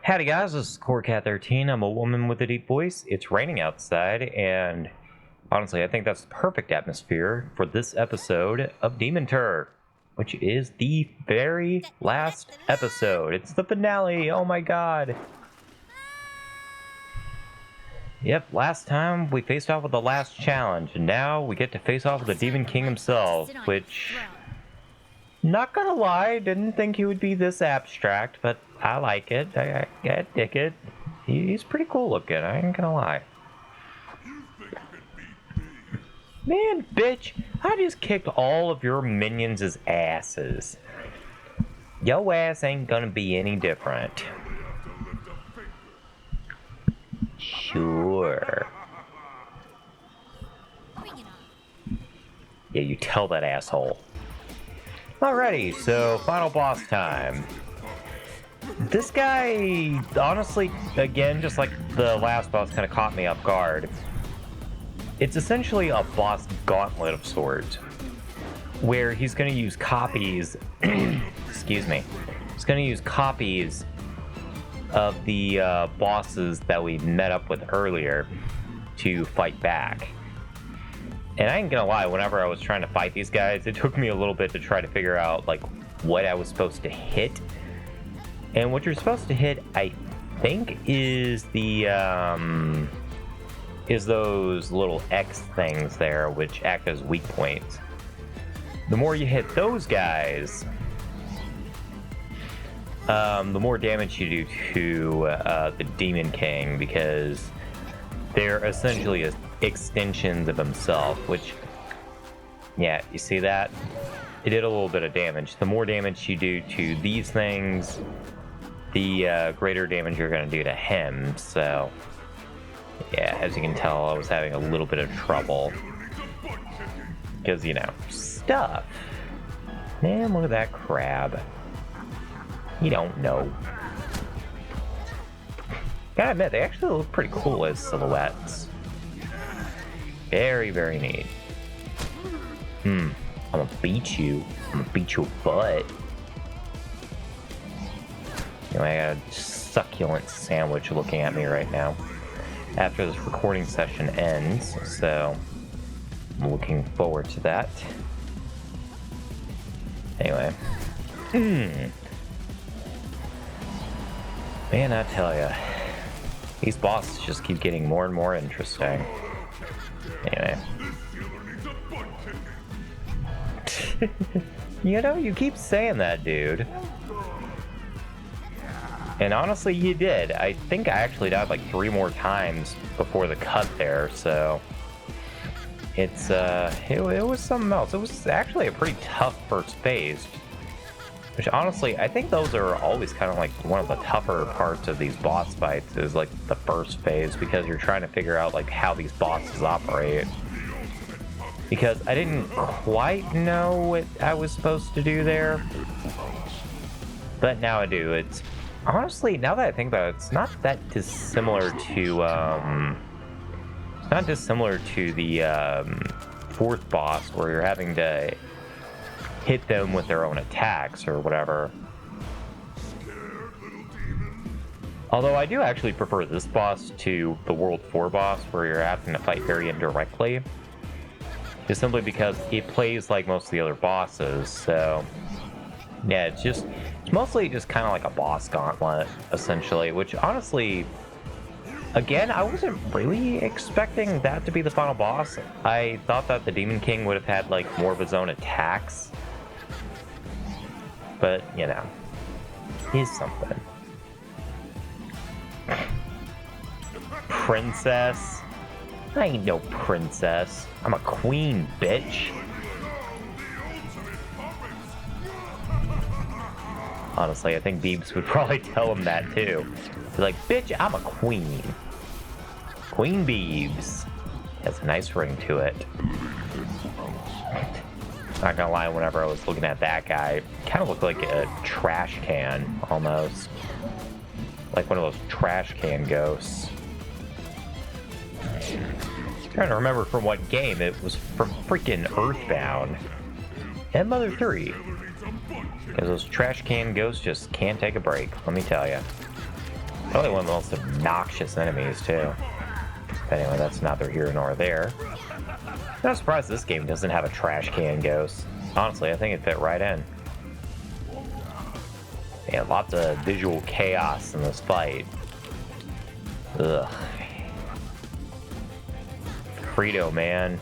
Howdy guys, this is CoreCat13. I'm a woman with a deep voice. It's raining outside, and honestly, I think that's the perfect atmosphere for this episode of Demon Tur, which is the very last episode. It's the finale, oh my god. Yep, last time we faced off with the last challenge, and now we get to face off with the Demon King himself, which... Not gonna lie, didn't think he would be this abstract, but I like it. I dig it. He's pretty cool looking, I ain't gonna lie. Man, bitch, I just kicked all of your minions' asses. Yo ass ain't gonna be any different. Sure. Yeah, you tell that asshole. Alrighty, so final boss time. This guy, honestly, again, just like the last boss, kind of caught me off guard. It's essentially a boss gauntlet of sorts, where he's going to use copies, excuse me, he's going to use copies of the bosses that we met up with earlier to fight back. And I ain't gonna lie, whenever I was trying to fight these guys, it took me a little bit to try to figure out, like, what I was supposed to hit. And what you're supposed to hit, I think, is the, is those little X things there, which act as weak points. The more you hit those guys, the more damage you do to the Demon King, because they're essentially extensions of himself, which, yeah, you see that? It did a little bit of damage. The more damage you do to these things, the greater damage you're going to do to him. So, yeah, as you can tell, I was having a little bit of trouble. Because, you know, stuff. Man, look at that crab. You don't know. Gotta admit, they actually look pretty cool as silhouettes. Very, very neat. I'm gonna beat you. I'm gonna beat your butt. Anyway, I got a succulent sandwich looking at me right now. After this recording session ends, so I'm looking forward to that. Anyway. Man, I tell ya. These bosses just keep getting more and more interesting. Anyway. You know, you keep saying that, dude. And honestly, you did. I think I actually died like 3 more times before the cut there, so... It's, it was something else. It was actually a pretty tough first phase. Which honestly, I think those are always kind of like one of the tougher parts of these boss fights is like the first phase, because you're trying to figure out like how these bosses operate. Because I didn't quite know what I was supposed to do there, but now I do. It's honestly, now that I think about it, it's not that dissimilar to it's not dissimilar to the 4th boss, where you're having to hit them with their own attacks or whatever. Although I do actually prefer this boss to the World 4 boss, where you're having to fight very indirectly. Just simply because it plays like most of the other bosses, so... Yeah, it's mostly just kind of like a boss gauntlet, essentially, which honestly... Again, I wasn't really expecting that to be the final boss. I thought that the Demon King would have had like more of his own attacks. But, you know, he's something. Princess? I ain't no princess. I'm a queen, bitch. Honestly, I think Beebz would probably tell him that too. Be like, bitch, I'm a queen. Queen Beebz. Has a nice ring to it. Not gonna lie, whenever I was looking at that guy, kind of looked like a trash can, almost. Like one of those trash can ghosts. I'm trying to remember from what game. It was from freaking Earthbound. And Mother 3. Because those trash can ghosts just can't take a break, let me tell you. Probably one of the most obnoxious enemies, too. But anyway, that's neither here nor there. I'm surprised this game doesn't have a trash can ghost. Honestly, I think it fit right in. Yeah, lots of visual chaos in this fight. Ugh. Frito, man.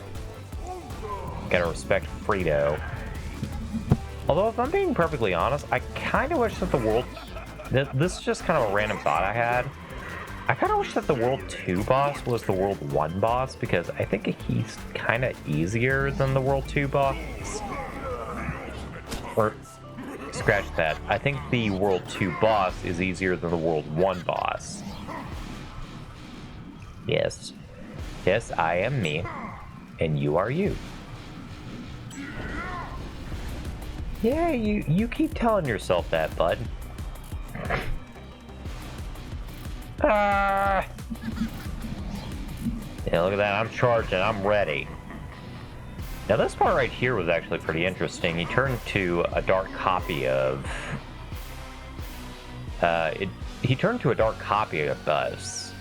Gotta respect Frito. Although, if I'm being perfectly honest, I kind of wish that the world... This is just kind of a random thought I had. I kind of wish that the World 2 boss was the World 1 boss, because I think he's kind of easier than the World 2 boss. Or, scratch that. I think the World 2 boss is easier than the World 1 boss. Yes. Yes, I am me. And you are you. Yeah, you keep telling yourself that, bud. Ah! Yeah, look at that. I'm charging. I'm ready. Now, this part right here was actually pretty interesting. He turned to a dark copy of... he turned to a dark copy of us.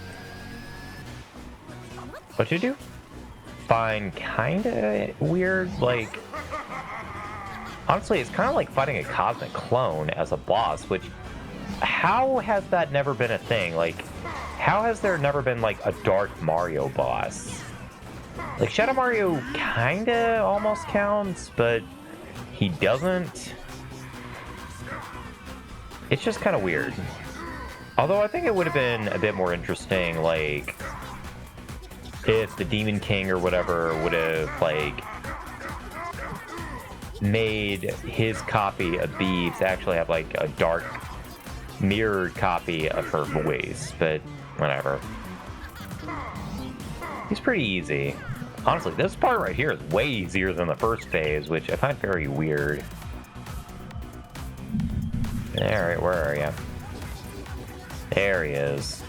What'd you do? Find kinda weird, like... Honestly, it's kind of like fighting a cosmic clone as a boss, which... How has that never been a thing? Like, how has there never been, like, a Dark Mario boss? Like, Shadow Mario kinda almost counts, but he doesn't. It's just kind of weird. Although I think it would have been a bit more interesting, like, if the Demon King or whatever would have, like, made his copy of Beebz actually have, like, a dark mirrored copy of her voice, but whatever. He's pretty easy. Honestly, this part right here is way easier than the first phase, which I find very weird. Alright, where are you? There he is.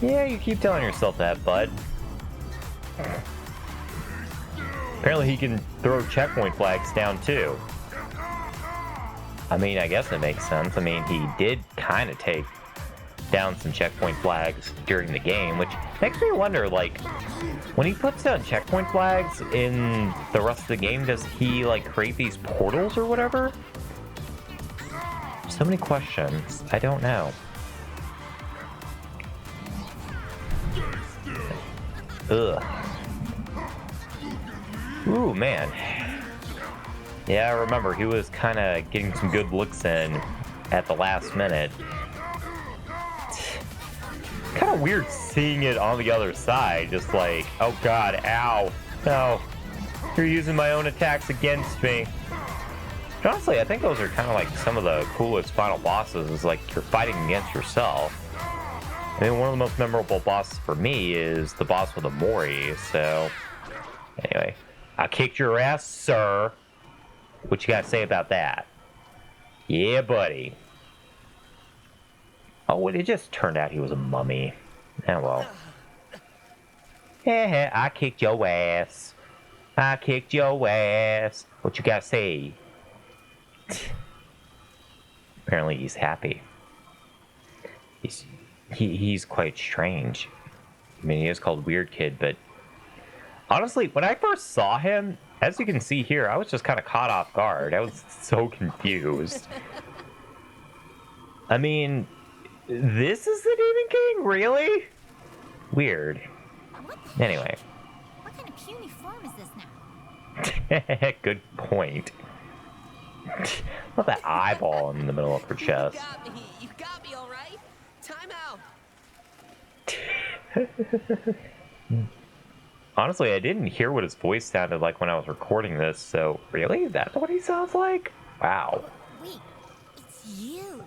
Yeah, you keep telling yourself that, bud. Apparently he can throw checkpoint flags down too. I mean, I guess it makes sense. I mean, he did kind of take down some checkpoint flags during the game, which makes me wonder, like, when he puts down checkpoint flags in the rest of the game, does he, like, create these portals or whatever? So many questions. I don't know. Ugh. Ooh, man. Yeah, I remember he was kind of getting some good looks in at the last minute. Kind of weird seeing it on the other side, just like, oh god, ow, no, you're using my own attacks against me. But honestly, I think those are kind of like some of the coolest final bosses, is like you're fighting against yourself. I mean, one of the most memorable bosses for me is the boss with the Mori, so anyway. I kicked your ass, sir. What you gotta say about that? Yeah, buddy. Oh, it just turned out he was a mummy. Oh, well. Yeah, I kicked your ass. I kicked your ass. What you gotta say? Apparently he's happy. He's quite strange. I mean, he is called Weird Kid, but honestly, when I first saw him, as you can see here, I was just kind of caught off guard. I was so confused. I mean, this is the Demon King? Really? Weird. Anyway. What kind of puny form is this now? Good point. Look at that eyeball in the middle of her chest. You got me all right. Time out. Honestly, I didn't hear what his voice sounded like when I was recording this, so really? That's what he sounds like? Wow. Wait, it's you.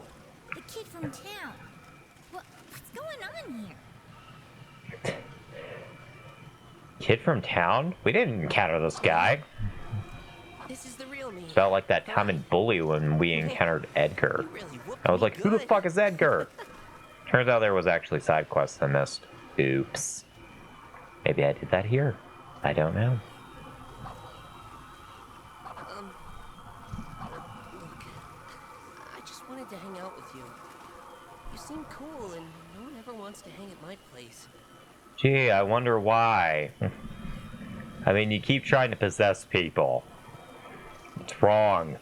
The kid from town. What's going on here? Kid from town? We didn't encounter this guy. This is the real me. Felt like that time in Bully when we encountered Edgar. I was like, who the fuck is Edgar? Turns out there was actually side quests I missed. Oops. Maybe I did that here. I don't know. wanted to hang out with you. You seem cool, and no one ever wants to hang at my place. Gee, I wonder why. I mean, you keep trying to possess people. It's wrong.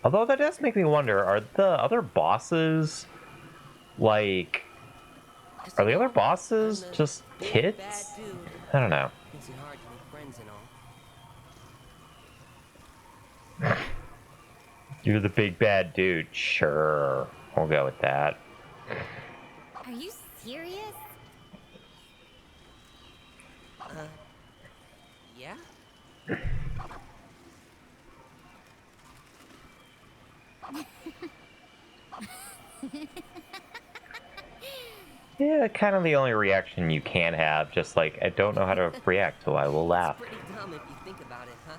Although that does make me wonder, are the other bosses, like... Are the other bosses just kids? I don't know. Makes it hard to make friends and all. You're the big bad dude. Sure. We'll go with that. Are you serious? Yeah? Yeah, kind of the only reaction you can have. Just like, I don't know how to react, so I will laugh. It's pretty dumb if you think about it, huh?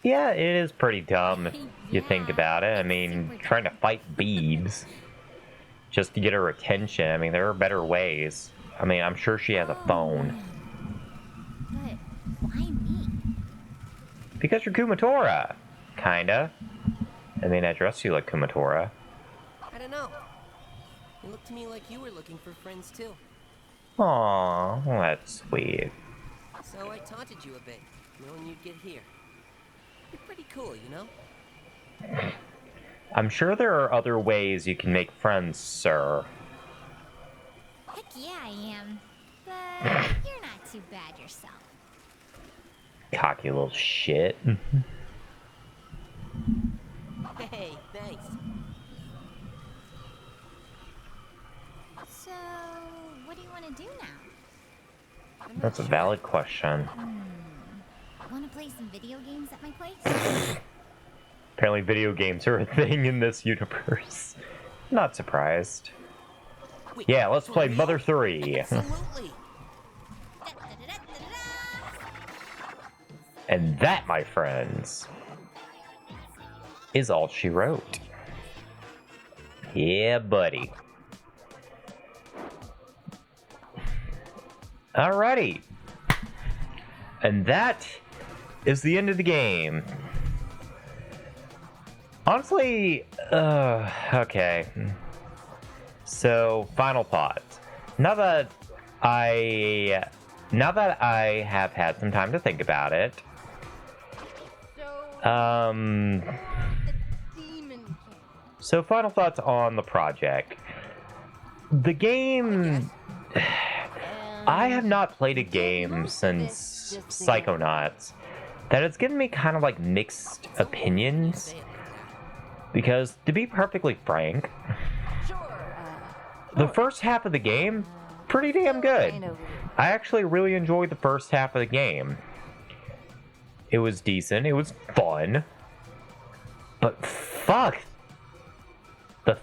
Yeah, it is pretty dumb if you think Yeah, about it. I it's mean, super trying to fight Beebz just to get her attention. I mean, there are better ways. I mean, I'm sure she has a phone. But why me? Because you're Kumatora. Kinda. I mean, I dress you like Kumatora. I don't know. It looked to me like you were looking for friends too. Aw, that's sweet. So I taunted you a bit, knowing you'd get here. You're pretty cool, you know? I'm sure there are other ways you can make friends, sir. Heck yeah, I am. But you're not too bad yourself. Cocky little shit. Hey, thanks. So, what do you want to do now? I'm not That's a sure. valid question. Want to play some video games at my place? Apparently video games are a thing in this universe. Not surprised. Wait, Yeah, let's for play real? Mother 3. Absolutely. And that, my friends, is all she wrote. Yeah, buddy. Alrighty. And that is the end of the game. Honestly, okay. So, final thoughts. Now that I have had some time to think about it, so final thoughts on the project. The game, I have not played a game since Psychonauts that has given me kind of like mixed opinions. Because, to be perfectly frank, the first half of the game, pretty damn good. I actually really enjoyed the first half of the game. It was decent, it was fun. But fuck, the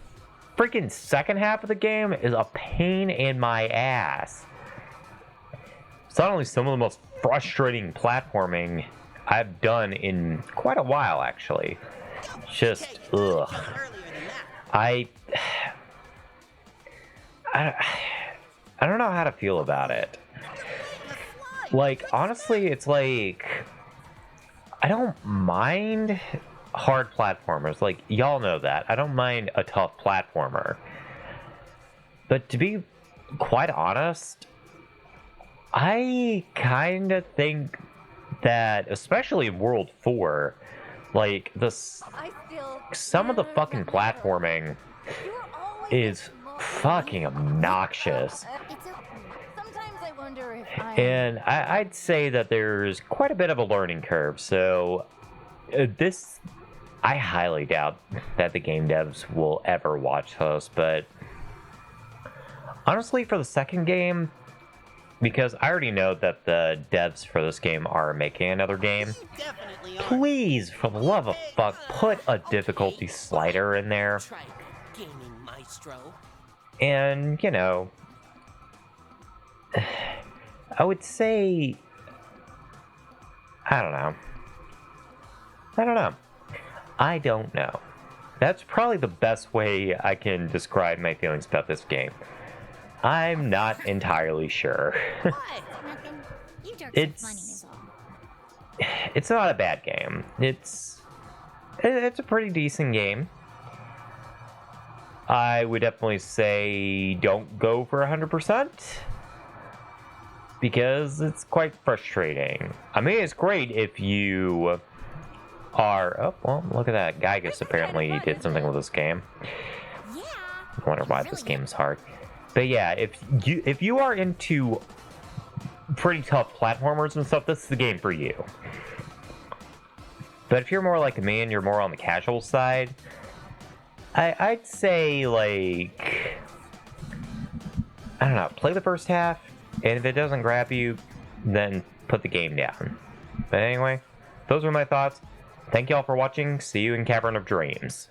freaking second half of the game is a pain in my ass. It's not only some of the most frustrating platforming I've done in quite a while, actually. Just, ugh. I don't know how to feel about it. Like, honestly, it's like, I don't mind hard platformers. Like, y'all know that. I don't mind a tough platformer. But to be quite honest, I kind of think that, especially in World 4, like, some of the fucking platforming is fucking obnoxious. Sometimes I wonder if And I'd say that there's quite a bit of a learning curve, so I highly doubt that the game devs will ever watch this, but honestly, for the second game, because I already know that the devs for this game are making another game, please, for the love of fuck, put a difficulty slider in there. Try gaming, maestro. And, you know, I would say, I don't know. I don't know. That's probably the best way I can describe my feelings about this game. I'm not entirely sure. Nothing. You jerks are funny is all. It's not a bad game. It's It's a pretty decent game. I would definitely say don't go for 100%. Because it's quite frustrating. I mean, it's great if you are... Oh, well, look at that. Gygus apparently did something with this game. Yeah. I wonder why this game is hard. But yeah, if you are into pretty tough platformers and stuff, this is the game for you. But if you're more like me and you're more on the casual side, I'd say, like... I don't know, play the first half, and if it doesn't grab you, then put the game down. But anyway, those are my thoughts. Thank y'all for watching. See you in Cavern of Dreams.